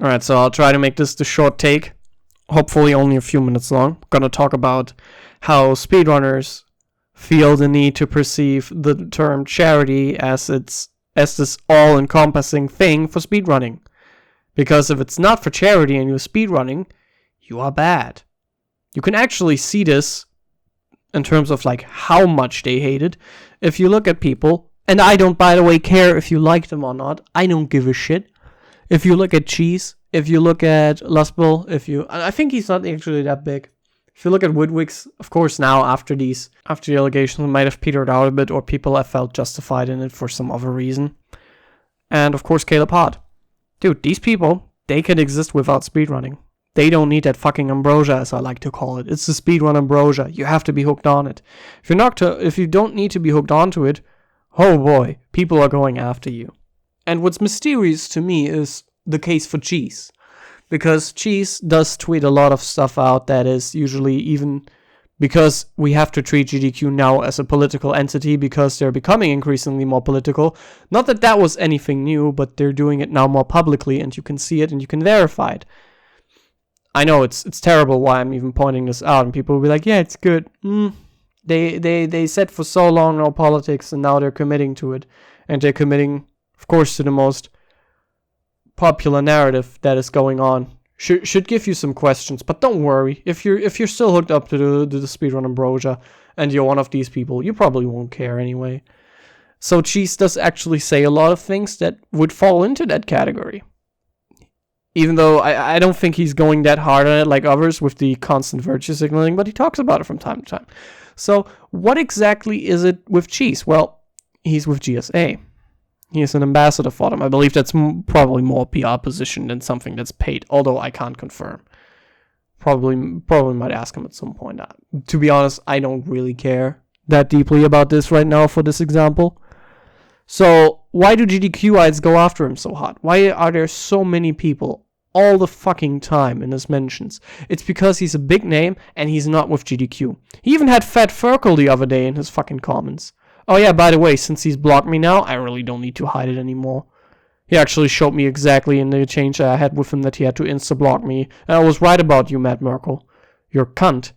Alright, so I'll try to make this the short take. Hopefully only a few minutes long. I'm gonna talk about how speedrunners feel the need to perceive the term charity as this all-encompassing thing for speedrunning. Because if it's not for charity and you're speedrunning, you are bad. You can actually see this in terms of like how much they hate it. If you look at people, and I don't, by the way, care if you like them or not. I don't give a shit. If you look at Cheese, if you look at Lustbill, I think he's not actually that big. If you look at Woodwix, of course now after the allegations might have petered out a bit, or people have felt justified in it for some other reason. And of course Caleb Hart. Dude, these people, they can exist without speedrunning. They don't need that fucking ambrosia, as I like to call it. It's the speedrun ambrosia. You have to be hooked on it. If you don't need to be hooked onto it, oh boy, people are going after you. And what's mysterious to me is the case for Cheese. Because Cheese does tweet a lot of stuff out that is usually, even because we have to treat GDQ now as a political entity because they're becoming increasingly more political. Not that that was anything new, but they're doing it now more publicly and you can see it and you can verify it. I know it's terrible why I'm even pointing this out, and people will be like, yeah, it's good. They said for so long no politics, and now they're committing to it. And they're committing, of course, to the most popular narrative that is going on. Should give you some questions, but don't worry. If you're still hooked up to the speedrun ambrosia and you're one of these people, you probably won't care anyway. So Cheese does actually say a lot of things that would fall into that category. Even though I don't think he's going that hard on it like others with the constant virtue signaling, but he talks about it from time to time. So what exactly is it with Cheese? Well, he's with GSA. He is an ambassador for them. I believe that's probably more PR position than something that's paid, although I can't confirm. Probably might ask him at some point. To be honest, I don't really care that deeply about this right now for this example. So why do GDQites go after him so hard? Why are there so many people all the fucking time in his mentions? It's because he's a big name and he's not with GDQ. He even had Fat Furkel the other day in his fucking comments. Oh yeah, by the way, since he's blocked me now, I really don't need to hide it anymore. He actually showed me exactly in the change that I had with him that he had to insta-block me. And I was right about you, Matt Merkel. You're a cunt.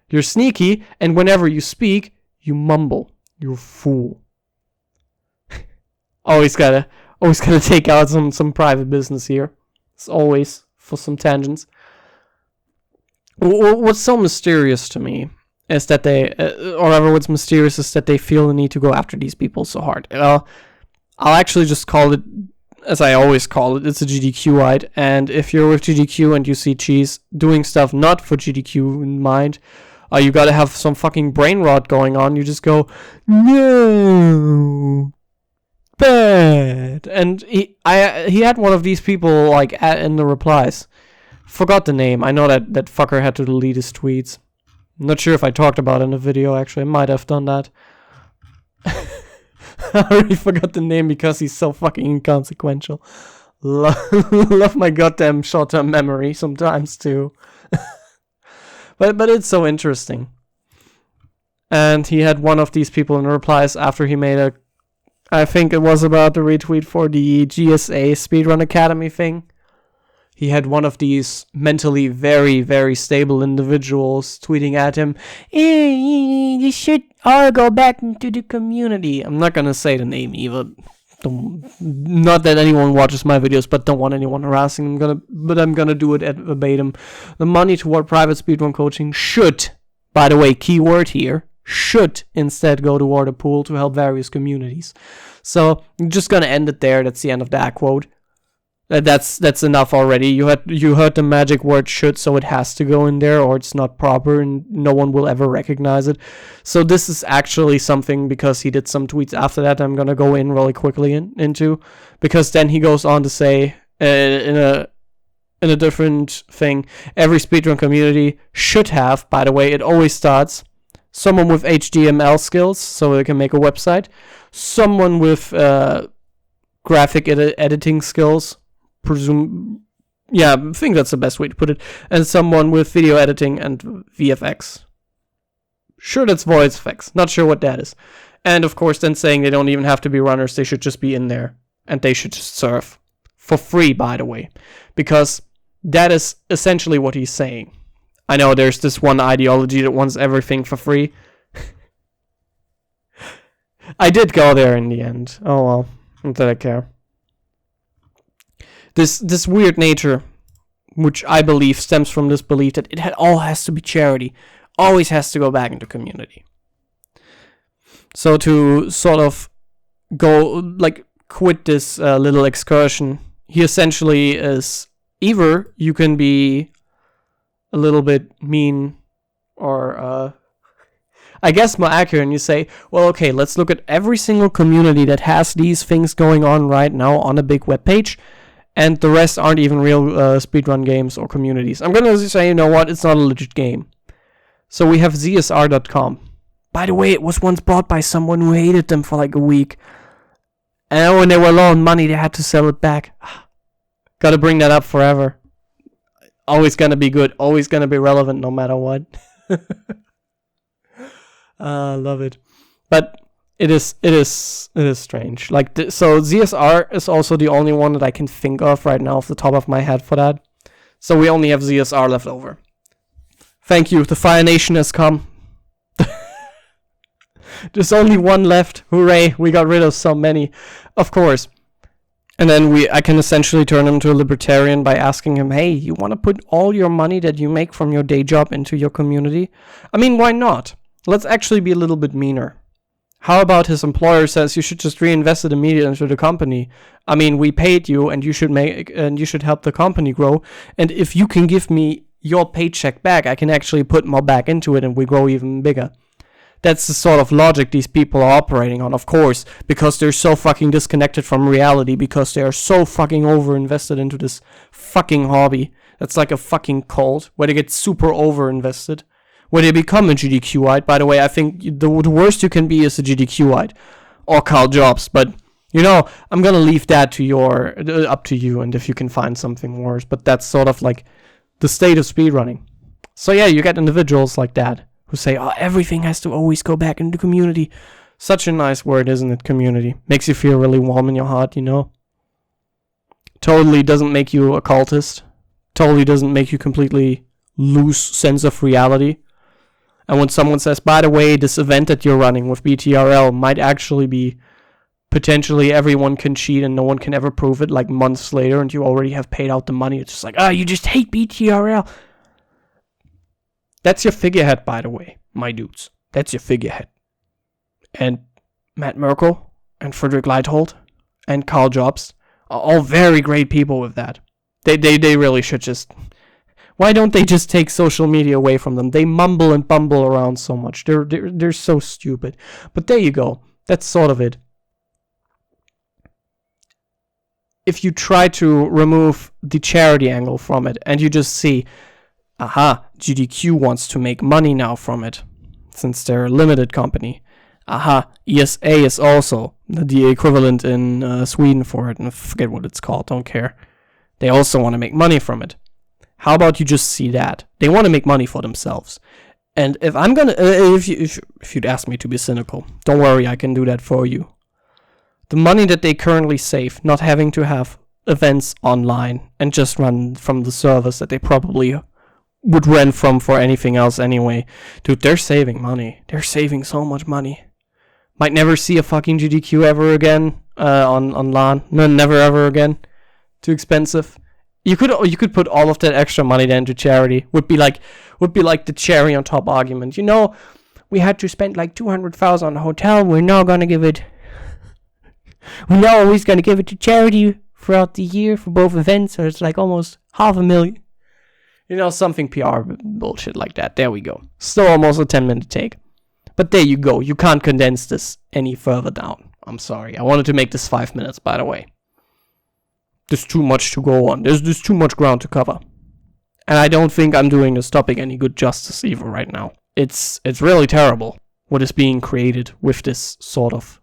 You're sneaky, and whenever you speak, you mumble. You're a fool. Always gotta take out some private business here. It's always for some tangents. What's so mysterious to me is that what's mysterious is that they feel the need to go after these people so hard. I'll actually just call it, as I always call it, it's a GDQite. And if you're with GDQ and you see Cheese doing stuff not for GDQ in mind, you gotta have some fucking brain rot going on. You just go, no, bad. And he had one of these people like in the replies. Forgot the name. I know that fucker had to delete his tweets. I'm not sure if I talked about it in the video, actually. I might have done that. I already forgot the name because he's so fucking inconsequential. Love my goddamn short-term memory sometimes, too. But it's so interesting. And he had one of these people in replies after he made I think it was about the retweet for the GSA Speedrun Academy thing. He had one of these mentally very, very stable individuals tweeting at him, you should all go back into the community. I'm not going to say the name either. Not that anyone watches my videos, but don't want anyone harassing them. But I'm going to do it at verbatim. The money toward private speedrun coaching should, by the way, keyword here, should instead go toward a pool to help various communities. So I'm just going to end it there. That's the end of that quote. That's enough already. You heard the magic word should, so it has to go in there or it's not proper and no one will ever recognize it. So this is actually something, because he did some tweets after that, I'm going to go in really quickly into, because then he goes on to say in a different thing, every speedrun community should have, by the way, it always starts, someone with HTML skills so they can make a website, someone with graphic editing skills, I think that's the best way to put it, and someone with video editing and VFX. Sure, that's voice effects. Not sure what that is. And of course, then saying they don't even have to be runners, they should just be in there, and they should just surf. For free, by the way. Because that is essentially what he's saying. I know there's this one ideology that wants everything for free. I did go there in the end. Oh well, not that I care. This weird nature, which I believe stems from this belief that it all has to be charity, always has to go back into community. So to sort of quit this little excursion, he essentially is either you can be a little bit mean or I guess more accurate, and you say, well, okay, let's look at every single community that has these things going on right now on a big web page, and the rest aren't even real speedrun games or communities. I'm gonna say, you know what, it's not a legit game. So we have ZSR.com. By the way, it was once bought by someone who hated them for like a week. And when they were low on money, they had to sell it back. Gotta bring that up forever. Always gonna be good, always gonna be relevant no matter what. Love it. But it is strange. So ZSR is also the only one that I can think of right now off the top of my head for that. So we only have ZSR left over. Thank you, the Fire Nation has come. There's only one left. Hooray, we got rid of so many. Of course. And then I can essentially turn him to a libertarian by asking him, hey, you want to put all your money that you make from your day job into your community? I mean, why not? Let's actually be a little bit meaner. How about his employer says you should just reinvest it immediately into the company? I mean, we paid you and you should help the company grow. And if you can give me your paycheck back, I can actually put more back into it and we grow even bigger. That's the sort of logic these people are operating on, of course, because they're so fucking disconnected from reality, because they are so fucking over-invested into this fucking hobby. That's like a fucking cult, where they get super over-invested, where they become a GDQite. By the way, I think the worst you can be is a GDQite, or Carl Jobs, but, you know, I'm gonna leave that to up to you, and if you can find something worse, but that's sort of like the state of speedrunning. So yeah, you get individuals like that, who say, oh, everything has to always go back into community. Such a nice word, isn't it, community? Makes you feel really warm in your heart, you know? Totally doesn't make you a cultist. Totally doesn't make you completely lose sense of reality. And when someone says, by the way, this event that you're running with BTRL might actually be potentially everyone can cheat and no one can ever prove it, like months later, and you already have paid out the money, it's just like, you just hate BTRL. That's your figurehead, by the way, my dudes. That's your figurehead. And Matt Merkel and Frederick Leithold and Carl Jobs are all very great people with that. They really should just... Why don't they just take social media away from them? They mumble and bumble around so much. They're so stupid. But there you go. That's sort of it. If you try to remove the charity angle from it and you just see... Aha, GDQ wants to make money now from it, since they're a limited company. Aha, ESA is also the equivalent in Sweden for it, and I forget what it's called, don't care. They also want to make money from it. How about you just see that? They want to make money for themselves. And if I'm gonna, if you'd ask me to be cynical, don't worry, I can do that for you. The money that they currently save, not having to have events online and just run from the servers that they probably would rent from for anything else anyway. Dude, they're saving money. They're saving so much money. Might never see a fucking GDQ ever again on LAN. No, never ever again. Too expensive. You could put all of that extra money then to charity. Would be like the cherry on top argument. You know, we had to spend like 200,000 on a hotel. We're now gonna give it. We're now always gonna give it to charity throughout the year for both events. So it's like almost 500,000. You know, something PR bullshit like that. There we go. Still almost a 10-minute take. But there you go. You can't condense this any further down. I'm sorry. I wanted to make this 5 minutes, by the way. There's too much to go on. There's too much ground to cover. And I don't think I'm doing this topic any good justice either right now. It's really terrible what is being created with this sort of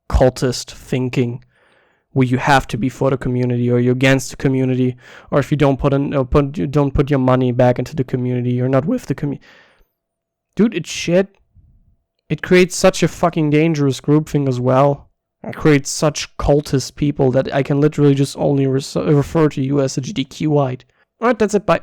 cultist thinking, where you have to be for the community, or you're against the community, or if you don't put your money back into the community, you're not with the community. Dude, it's shit. It creates such a fucking dangerous groupthink as well. and create such cultist people that I can literally just only refer to you as a GDQ white. Alright, that's it, bye.